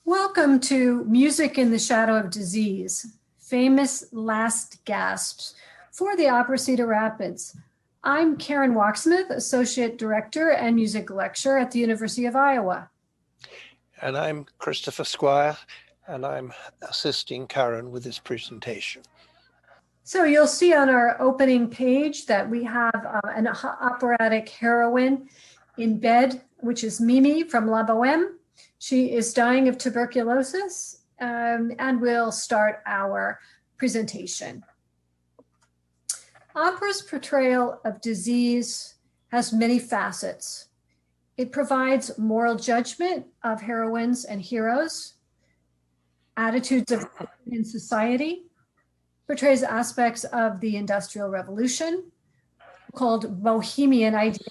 Welcome to Music in the Shadow of Disease, famous last gasps for the Opera Cedar Rapids. I'm Karen Wachsmuth, Associate Director and Music Lecturer at the University of Iowa. And I'm Christopher Squier, and I'm assisting Karen with this presentation. So you'll see on our opening page that we have an operatic heroine in bed, which is Mimi from La Boheme. She is dying of tuberculosis, and we'll start our presentation. Opera's portrayal of disease has many facets. It provides moral judgment of heroines and heroes, attitudes of in society, portrays aspects of the Industrial Revolution, called Bohemian idea,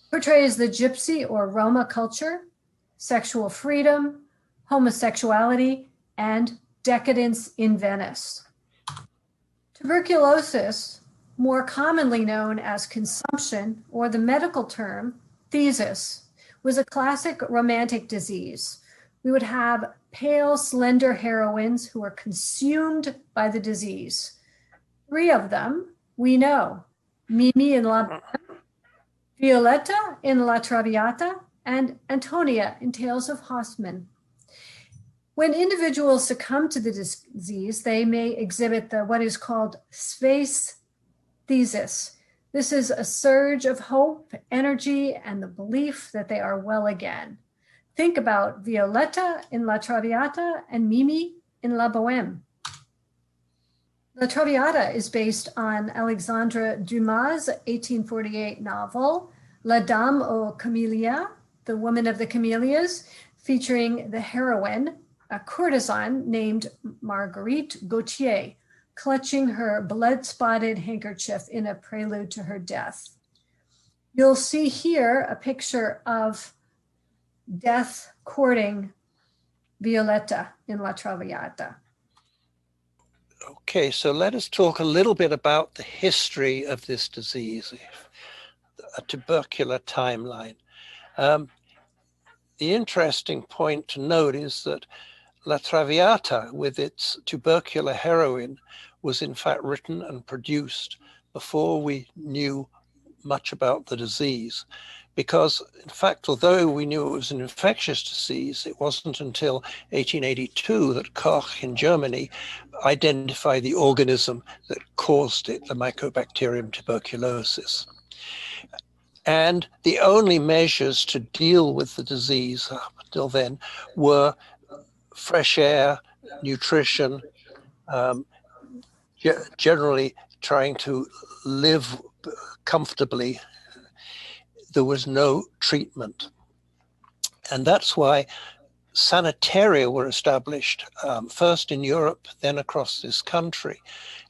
portrays the Gypsy or Roma culture, sexual freedom, homosexuality, and decadence in Venice. Tuberculosis, more commonly known as consumption, or the medical term phthisis, was a classic romantic disease. We would have pale, slender heroines who were consumed by the disease. Three of them we know: Mimi in La Boheme, Violetta in La Traviata, and Antonia in Tales of Haussmann. When individuals succumb to the disease, they may exhibit what is called sphaesthesis. This is a surge of hope, energy, and the belief that they are well again. Think about Violetta in La Traviata and Mimi in La Boheme. La Traviata is based on Alexandre Dumas' 1848 novel, La Dame aux Camélias, The Woman of the Camellias, featuring the heroine, a courtesan named Marguerite Gautier, clutching her blood-spotted handkerchief in a prelude to her death. You'll see here a picture of Death courting Violetta in La Traviata. Okay, so let us talk a little bit about the history of this disease, a tubercular timeline. The interesting point to note is that La Traviata, with its tubercular heroine, was in fact written and produced before we knew much about the disease. Because, in fact, although we knew it was an infectious disease, it wasn't until 1882 that Koch in Germany identified the organism that caused it, the Mycobacterium tuberculosis. And the only measures to deal with the disease up until then were fresh air, nutrition, generally trying to live comfortably. There was no treatment. And that's why sanitaria were established, first in Europe, then across this country.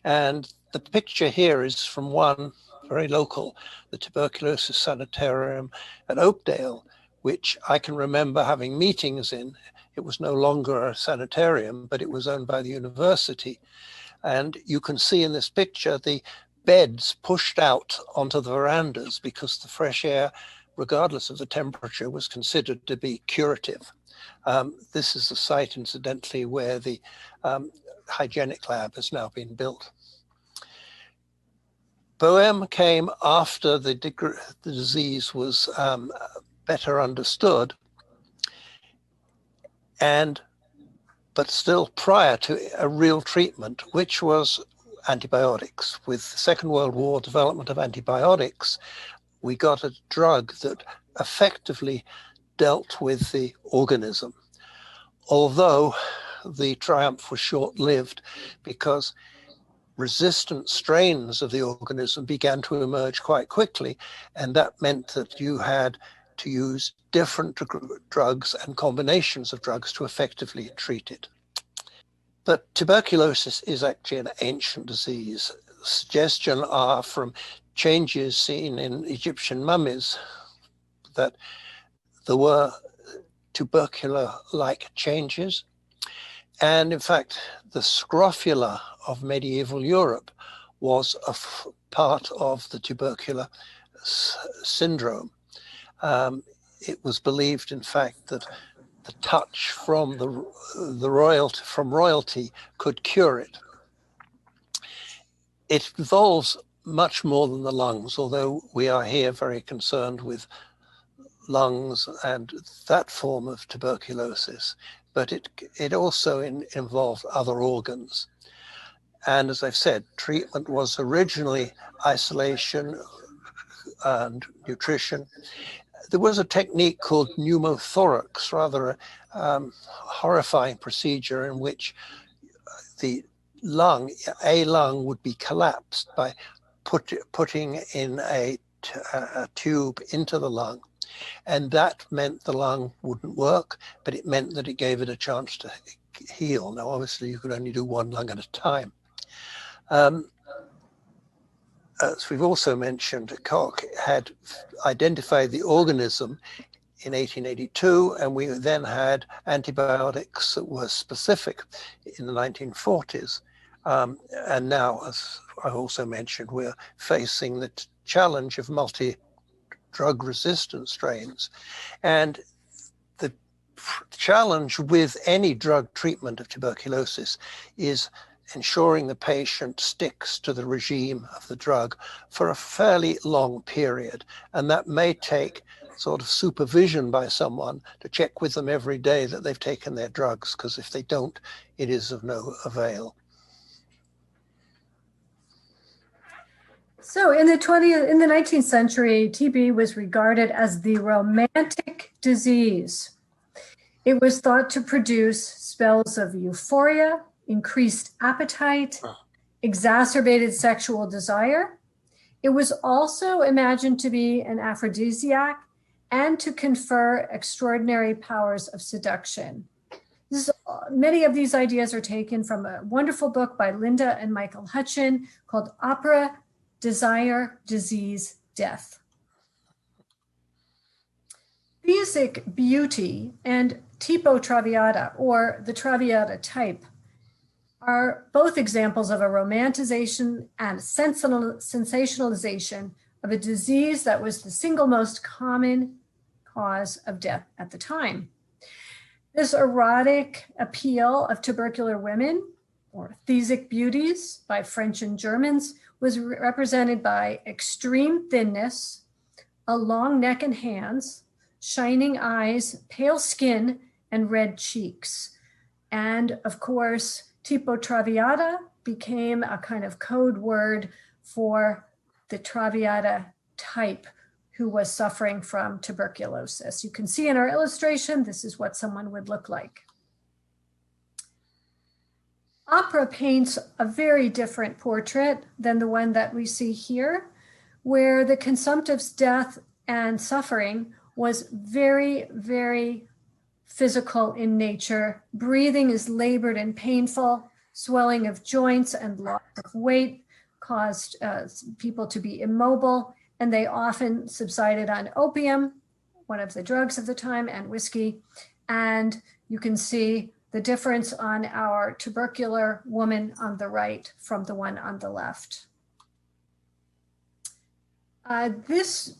And the picture here is from one very local, the Tuberculosis Sanitarium at Oakdale, which I can remember having meetings in. It was no longer a sanitarium, but it was owned by the university. And you can see in this picture the beds pushed out onto the verandas because the fresh air, regardless of the temperature, was considered to be curative. This is the site, incidentally, where the hygienic lab has now been built. Boheme came after the disease was better understood, but still prior to a real treatment, which was antibiotics. With the Second World War development of antibiotics, we got a drug that effectively dealt with the organism. Although the triumph was short-lived, because resistant strains of the organism began to emerge quite quickly, and that meant that you had to use different drugs and combinations of drugs to effectively treat it. But tuberculosis is actually an ancient disease. Suggestions are from changes seen in Egyptian mummies that there were tubercular-like changes. And in fact, the scrofula of medieval Europe was a part of the tubercular syndrome. It was believed, in fact, that the touch from royalty could cure it. It involves much more than the lungs, although we are here very concerned with lungs and that form of tuberculosis, but it also involved other organs. And as I've said, treatment was originally isolation and nutrition. There was a technique called pneumothorax, rather a horrifying procedure in which a lung would be collapsed by putting in a tube into the lung. And that meant the lung wouldn't work, but it meant that it gave it a chance to heal. Now, obviously, you could only do one lung at a time. As we've also mentioned, Koch had identified the organism in 1882, and we then had antibiotics that were specific in the 1940s. And now, as I also mentioned, we're facing the challenge of multi-drug resistant strains. And the challenge with any drug treatment of tuberculosis is ensuring the patient sticks to the regime of the drug for a fairly long period. And that may take sort of supervision by someone to check with them every day that they've taken their drugs, because if they don't, it is of no avail. So in the 19th century, TB was regarded as the romantic disease. It was thought to produce spells of euphoria, increased appetite, exacerbated sexual desire. It was also imagined to be an aphrodisiac and to confer extraordinary powers of seduction. Many of these ideas are taken from a wonderful book by Linda and Michael Hutchin called Opera, Desire, Disease, Death. Phthisic beauty and tipo traviata, or the traviata type, are both examples of a romanticization and sensationalization of a disease that was the single most common cause of death at the time. This erotic appeal of tubercular women, or phthisic beauties by French and Germans, was represented by extreme thinness, a long neck and hands, shining eyes, pale skin, and red cheeks. And of course, tipo traviata became a kind of code word for the traviata type who was suffering from tuberculosis. You can see in our illustration, this is what someone would look like. Opera paints a very different portrait than the one that we see here, where the consumptive's death and suffering was very, very physical in nature. Breathing is labored and painful. Swelling of joints and loss of weight caused people to be immobile, and they often subsided on opium, one of the drugs of the time, and whiskey. And you can see the difference on our tubercular woman on the right from the one on the left. This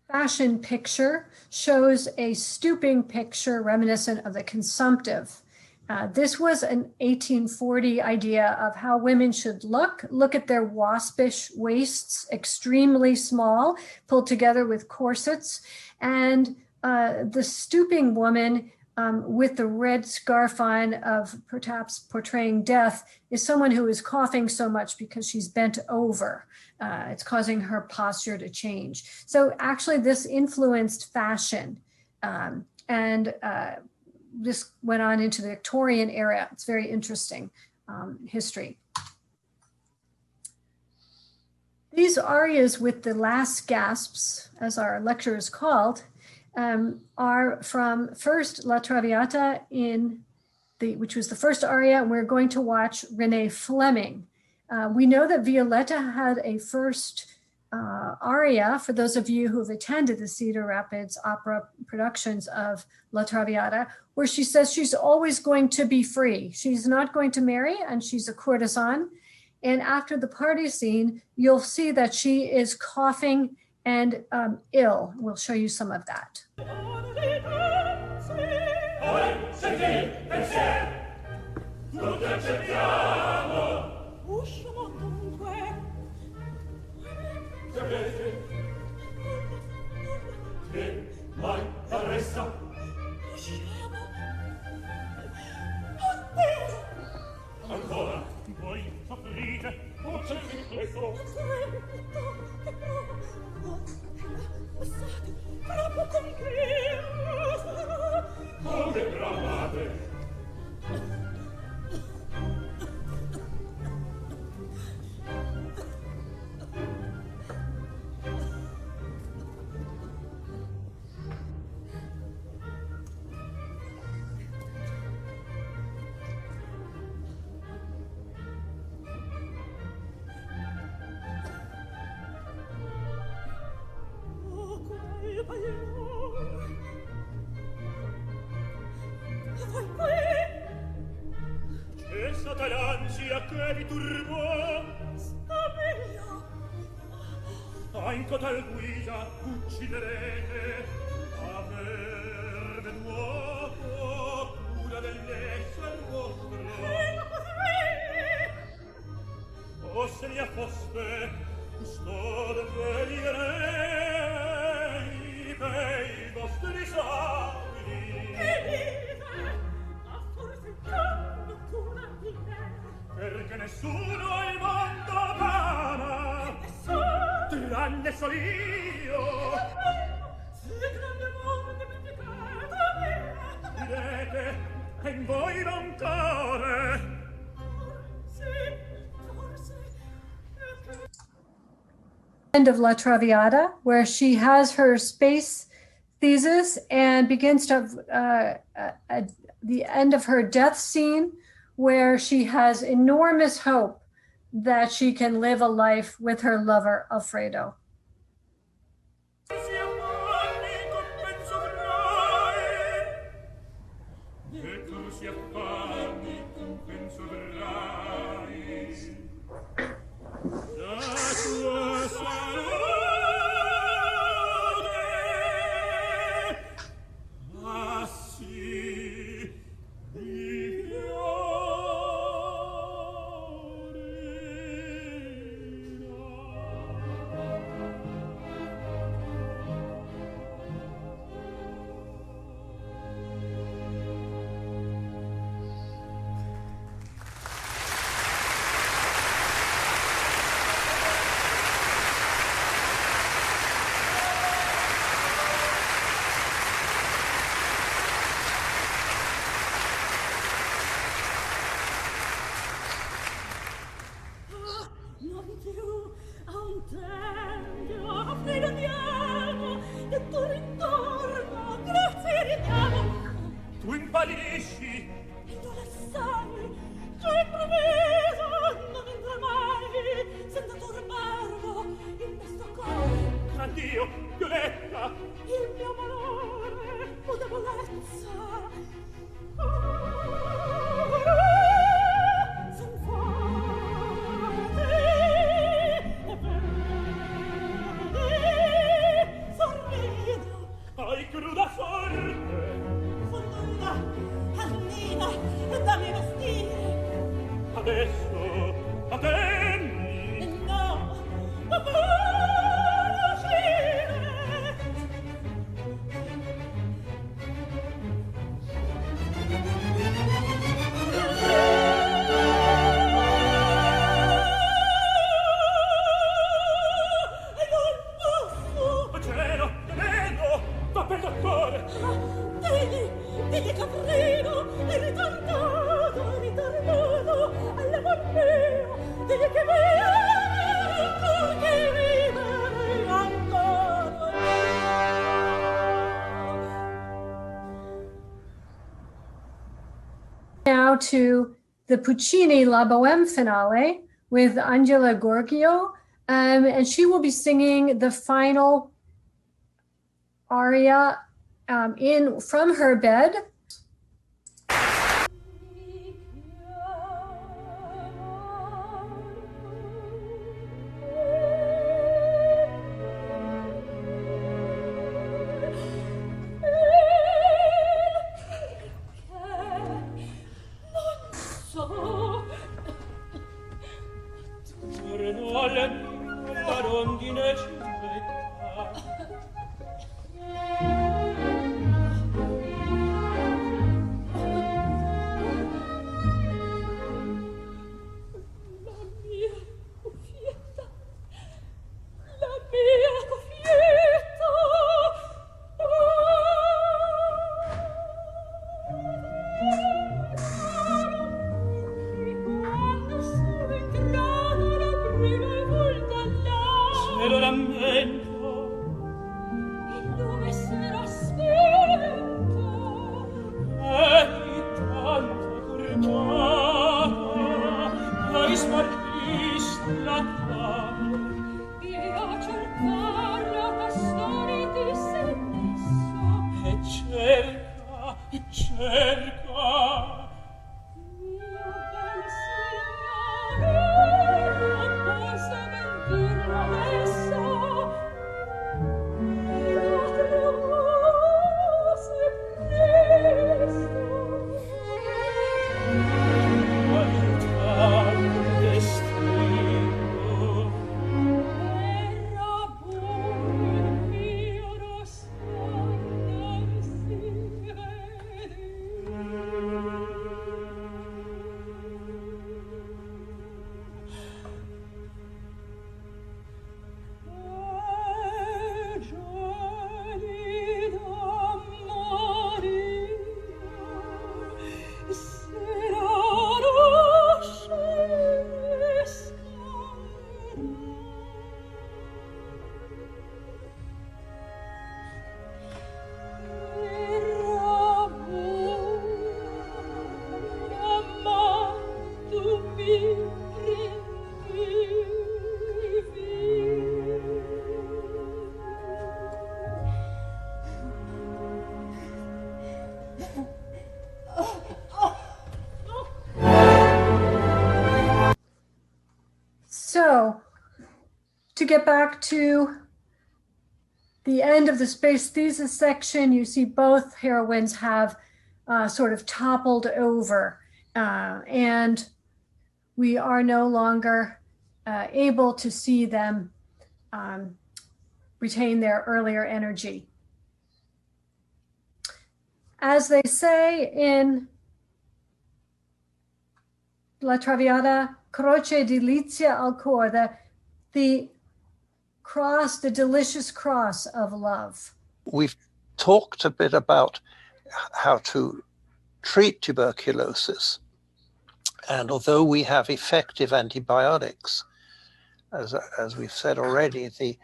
fashion picture shows a stooping picture reminiscent of the consumptive. This was an 1840 idea of how women should look. Look at their waspish waists, extremely small, pulled together with corsets. And the stooping woman with the red scarf on of perhaps portraying death is someone who is coughing so much because she's bent over. It's causing her posture to change. So actually this influenced fashion, and this went on into the Victorian era. It's very interesting history. These arias with the last gasps, as our lecture is called, are from first La Traviata which was the first aria, and we're going to watch Renee Fleming. We know that Violetta had a first aria, for those of you who have attended the Cedar Rapids opera productions of La Traviata, where she says she's always going to be free. She's not going to marry, and she's a courtesan. And after the party scene, you'll see that she is coughing and ill. We'll show you some of that. End of La Traviata, where she has her space thesis and begins to the end of her death scene, where she has enormous hope that she can live a life with her lover Alfredo. Now to the Puccini La Boheme finale with Angela Gorgio, and she will be singing the final aria from her bed. So, to get back to the end of the space thesis section, you see both heroines have sort of toppled over, and we are no longer able to see them retain their earlier energy. As they say in La Traviata, croce delizia al cor, the cross, the delicious cross of love. We've talked a bit about how to treat tuberculosis. And although we have effective antibiotics, as we've said already, the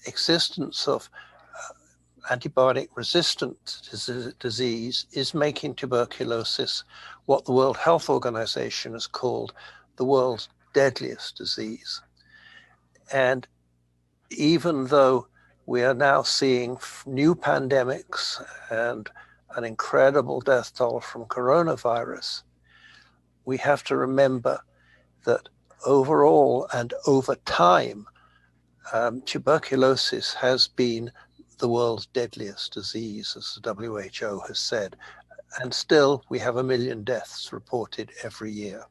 existence of antibiotic-resistant disease is making tuberculosis what the World Health Organization has called the world's deadliest disease. And even though we are now seeing new pandemics and an incredible death toll from coronavirus, we have to remember that overall and over time, tuberculosis has been the world's deadliest disease, as the WHO has said. And still, we have 1 million deaths reported every year.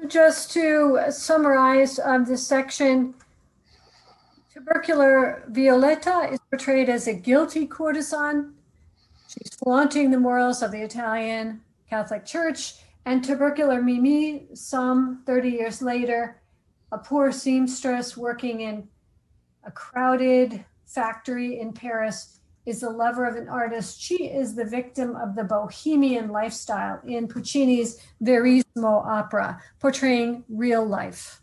Just to summarize this section, tubercular Violetta is portrayed as a guilty courtesan. She's flaunting the morals of the Italian Catholic Church. And tubercular Mimi, some 30 years later, a poor seamstress working in a crowded factory in Paris, is the lover of an artist. She is the victim of the bohemian lifestyle in Puccini's Verismo opera, portraying real life.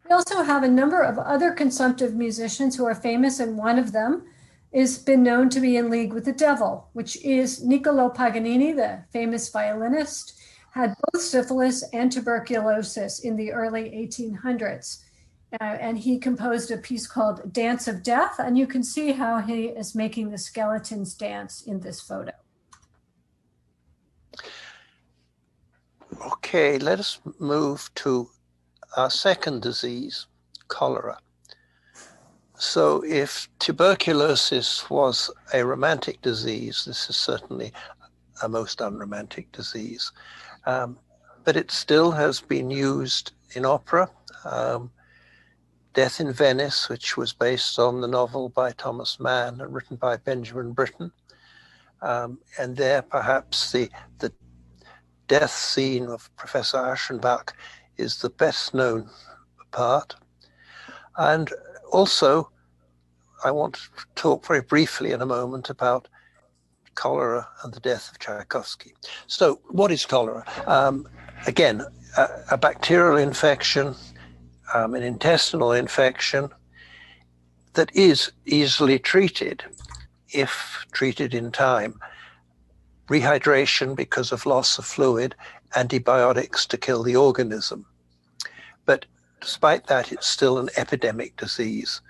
We also have a number of other consumptive musicians who are famous, and one of them has been known to be in league with the devil, which is Niccolò Paganini, the famous violinist, had both syphilis and tuberculosis in the early 1800s. And he composed a piece called Dance of Death, and you can see how he is making the skeletons dance in this photo. Okay, let us move to our second disease, cholera. So if tuberculosis was a romantic disease, this is certainly a most unromantic disease. But it still has been used in opera. Death in Venice, which was based on the novel by Thomas Mann and written by Benjamin Britten. And there perhaps the death scene of Professor Aschenbach is the best known part. And also, I want to talk very briefly in a moment about cholera and the death of Tchaikovsky. So what is cholera? Again, a bacterial infection, an intestinal infection that is easily treated if treated in time. Rehydration because of loss of fluid, antibiotics to kill the organism. But despite that, it's still an epidemic disease.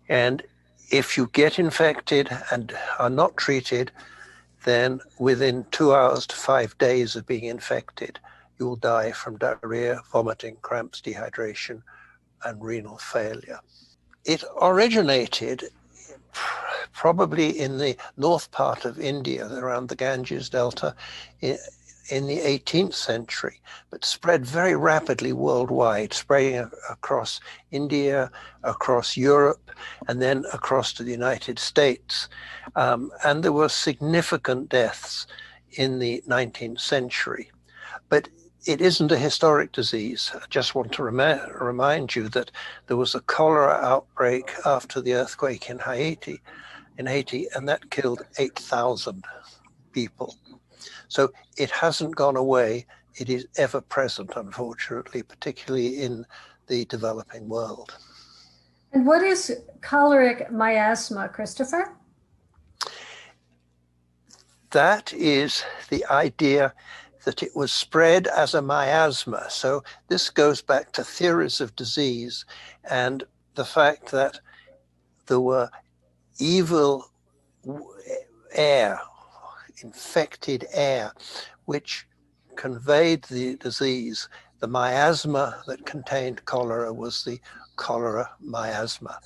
And if you get infected and are not treated, then within 2 hours to 5 days of being infected, you will die from diarrhea, vomiting, cramps, dehydration, and renal failure. It originated probably in the north part of India, around the Ganges Delta, in the 18th century, but spread very rapidly worldwide, spreading across India, across Europe, and then across to the United States. And there were significant deaths in the 19th century. But it isn't a historic disease. I just want to remind you that there was a cholera outbreak after the earthquake in Haiti, and that killed 8,000 people. So it hasn't gone away. It is ever present, unfortunately, particularly in the developing world. And what is choleric miasma, Christopher? That is the idea that it was spread as a miasma. So this goes back to theories of disease and the fact that there were evil air, infected air, which conveyed the disease. The miasma that contained cholera was the cholera miasma.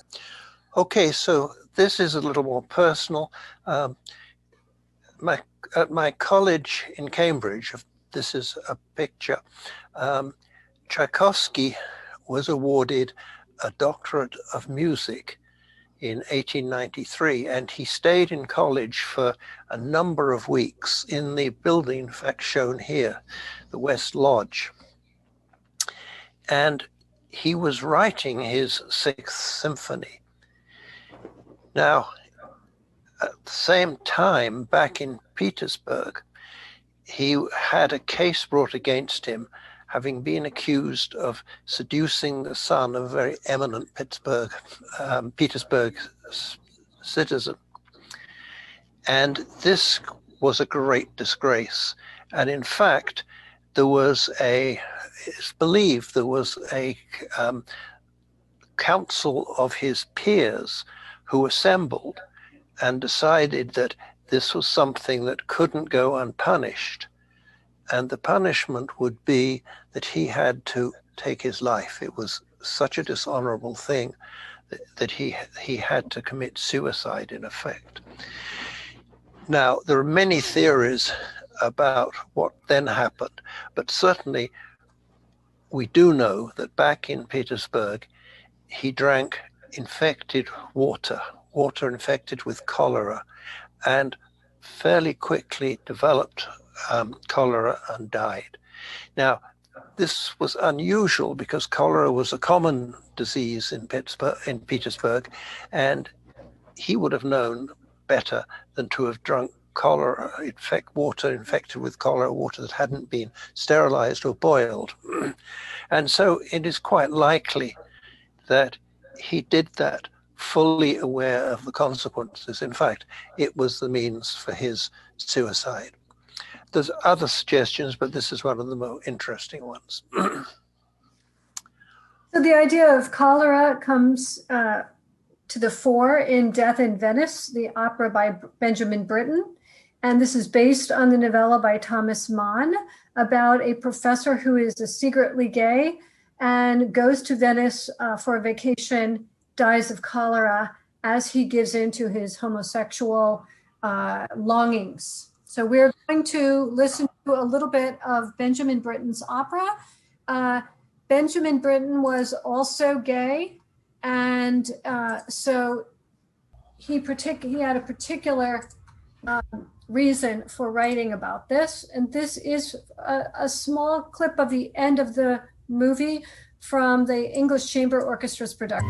Okay, so this is a little more personal. At my college in Cambridge, this is a picture, Tchaikovsky was awarded a doctorate of music in 1893, and he stayed in college for a number of weeks in the building, in fact, shown here, the West Lodge. And he was writing his Sixth Symphony. Now, at the same time, back in Petersburg, he had a case brought against him, having been accused of seducing the son of a very eminent Petersburg citizen. And this was a great disgrace. And in fact, it's believed there was a council of his peers who assembled and decided that this was something that couldn't go unpunished. And the punishment would be that he had to take his life. It was such a dishonorable thing that he had to commit suicide, in effect. Now, there are many theories about what then happened, but certainly we do know that back in Petersburg, he drank infected water infected with cholera, and fairly quickly developed cholera and died. Now, this was unusual because cholera was a common disease in Petersburg, and he would have known better than to have drunk cholera, water infected with cholera, water that hadn't been sterilized or boiled. And so it is quite likely that he did that fully aware of the consequences. In fact, it was the means for his suicide. There's other suggestions, but this is one of the more interesting ones. So the idea of cholera comes to the fore in Death in Venice, the opera by Benjamin Britten. And this is based on the novella by Thomas Mann about a professor who is secretly gay and goes to Venice for a vacation, dies of cholera as he gives in to his homosexual longings. So we're going to listen to a little bit of Benjamin Britten's opera. Benjamin Britten was also gay, and so he had a particular reason for writing about this. And this is a small clip of the end of the movie from the English Chamber Orchestra's production.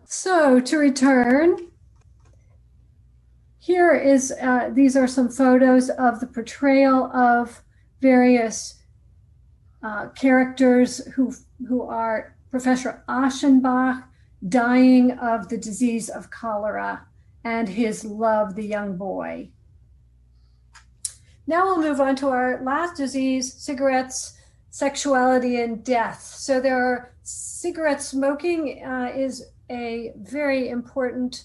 So to return, here is, these are some photos of the portrayal of various characters who are Professor Aschenbach dying of the disease of cholera and his love, the young boy. Now we'll move on to our last disease, cigarettes, sexuality, and death. So there are cigarette smoking is a very important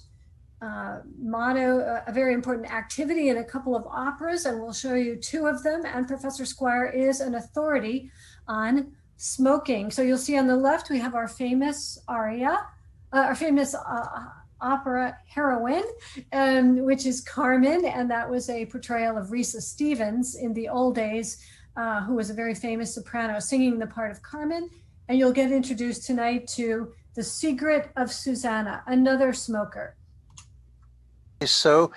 motto, a very important activity in a couple of operas, and we'll show you two of them. And Professor Squier is an authority on smoking. So you'll see on the left, we have our famous aria, our famous opera heroine, which is Carmen. And that was a portrayal of Risa Stevens in the old days, who was a very famous soprano singing the part of Carmen. And you'll get introduced tonight to the Secret of Susanna, another smoker. So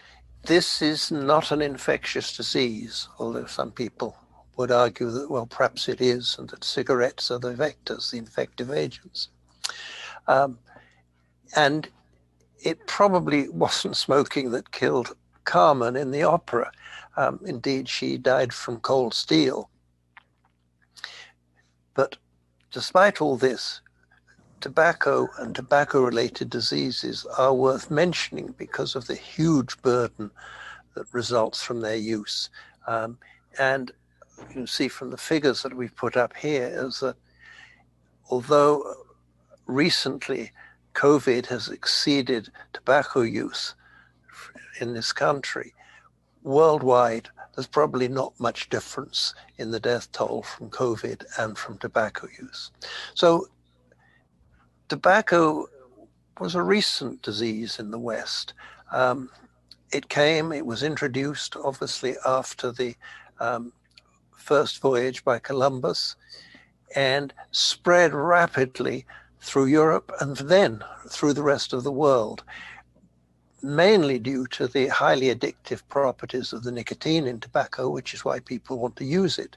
this is not an infectious disease, although some people would argue that, well, perhaps it is, and that cigarettes are the vectors, the infective agents. And it probably wasn't smoking that killed Carmen in the opera. Indeed, she died from cold steel. But despite all this, tobacco and tobacco-related diseases are worth mentioning because of the huge burden that results from their use. And you can see from the figures that we've put up here is that although recently COVID has exceeded tobacco use in this country, worldwide, there's probably not much difference in the death toll from COVID and from tobacco use. So tobacco was a recent disease in the West. It was introduced obviously after the first voyage by Columbus and spread rapidly through Europe and then through the rest of the world, mainly due to the highly addictive properties of the nicotine in tobacco, which is why people want to use it,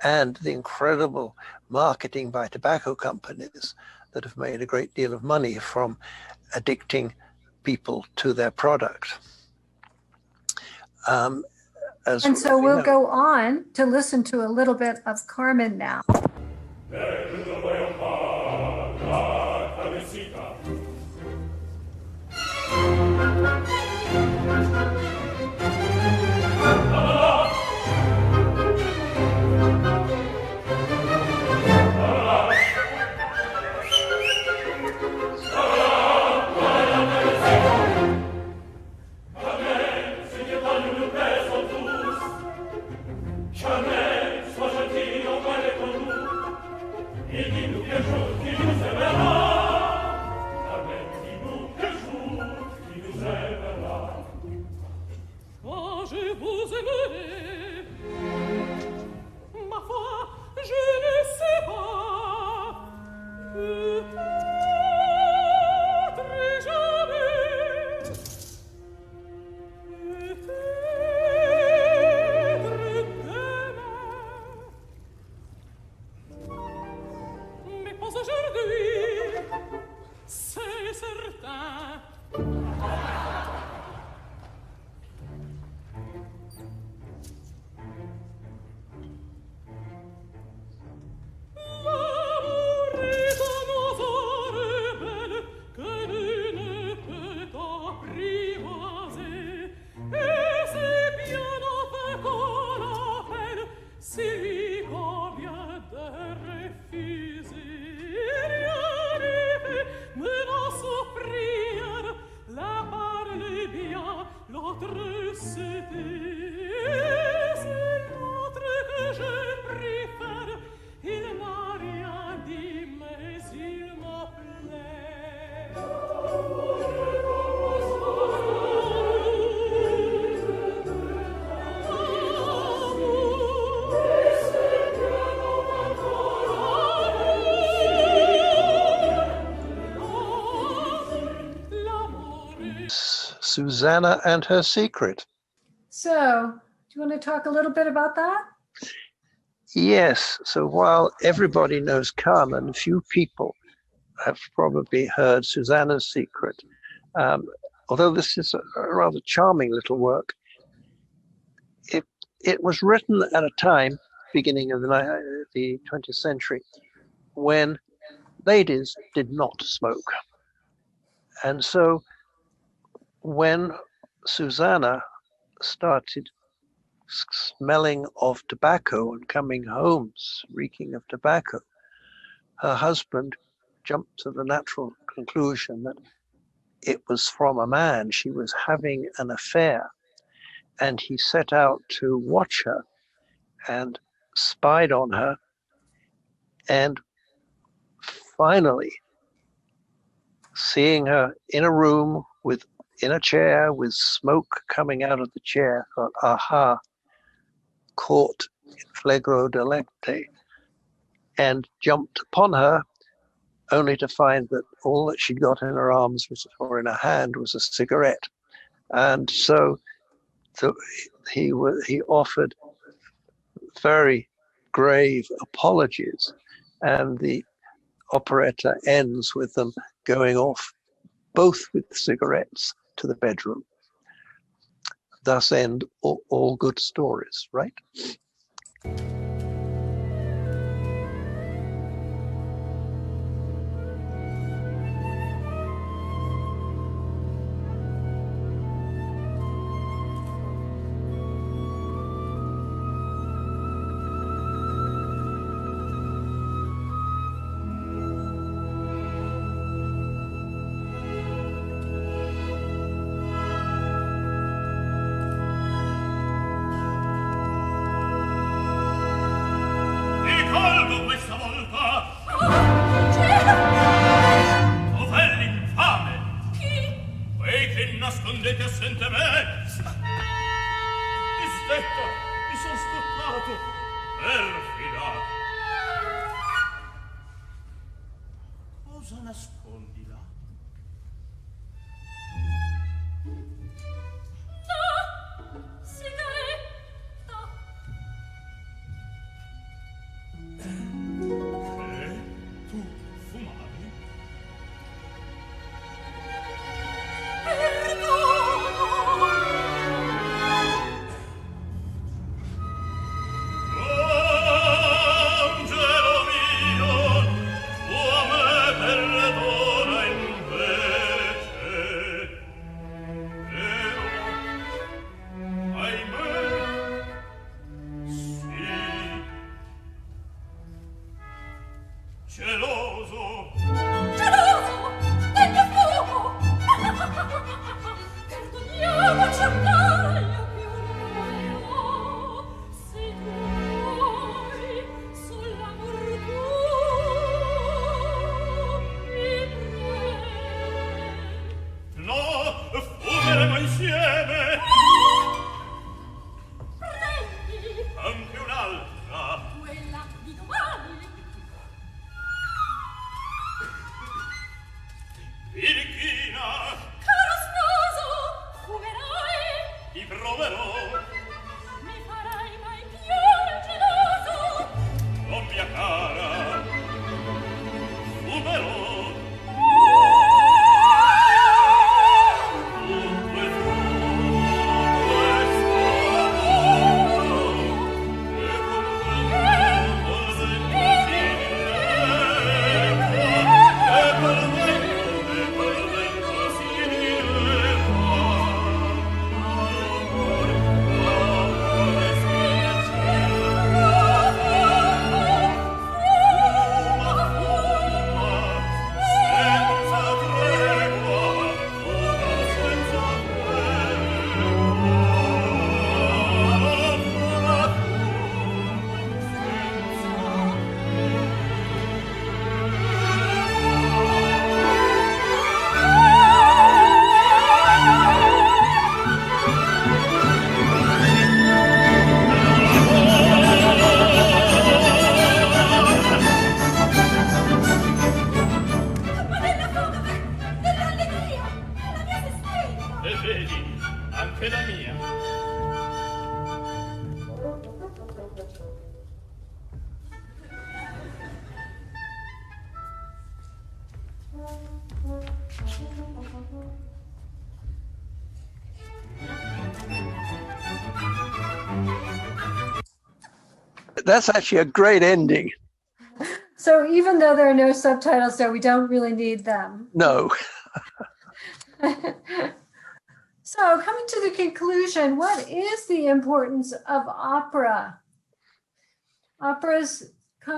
and the incredible marketing by tobacco companies that have made a great deal of money from addicting people to their product. And so we'll go on to listen to a little bit of Carmen now. Susanna and Her Secret. So, do you want to talk a little bit about that? Yes. So while everybody knows Carmen, few people have probably heard Susanna's Secret. Although this is a rather charming little work, it was written at a time, beginning of the 20th century, when ladies did not smoke. And so when Susanna started smelling of tobacco and coming home reeking of tobacco, her husband jumped to the natural conclusion that it was from a man. She was having an affair, and he set out to watch her and spied on her, and finally seeing her in a room in a chair with smoke coming out of the chair, thought, aha, caught in flagrante delicti, and jumped upon her, only to find that all that she'd got in her arms or in her hand was a cigarette. And so he offered very grave apologies, and the operetta ends with them going off, both with cigarettes, to the bedroom. Thus end all good stories, right? Cosa nascondi là? No! Sigaretta! Tu fumavi? Angelo mio, tu a me perdona invece. Però, ahimè, sì. Geloso! Geloso! Del fuoco! Perdoniamoci ormai, io più non se tu vuoi sull'amor tuo mi pregi. No, fumeremo insieme! Prendi Anche un'altra! quella di domani. Birichina! Caro sposo, fumerai, Ti proverò! mi farai mai più geloso. Non mia cara! Fumerò! Dunque tu, questo amor, e con me cose Ma della foga, dell'allegria, la mia esistenza. E vedi, anche la mia. That's actually a great ending. So even though there are no subtitles there, we don't really need them. No. So coming to the conclusion, what is the importance of opera? Operas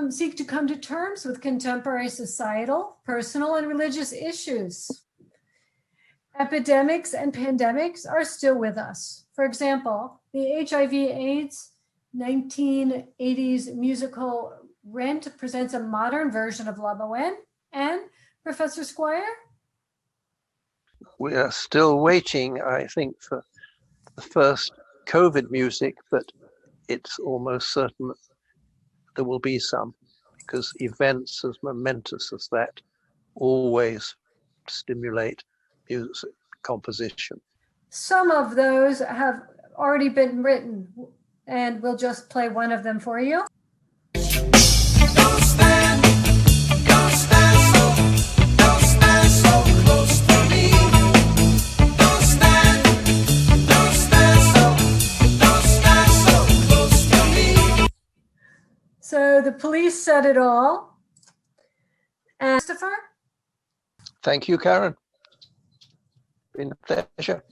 seek to come to terms with contemporary societal, personal, and religious issues. Epidemics and pandemics are still with us. For example, the HIV/AIDS 1980s musical Rent presents a modern version of La Boheme. And Professor Squier? We are still waiting, I think, for the first COVID music, but it's almost certain that there will be some, because events as momentous as that always stimulate music composition. Some of those have already been written, and we'll just play one of them for you. So the police said it all. And Christopher? Thank you, Karen. Been a pleasure.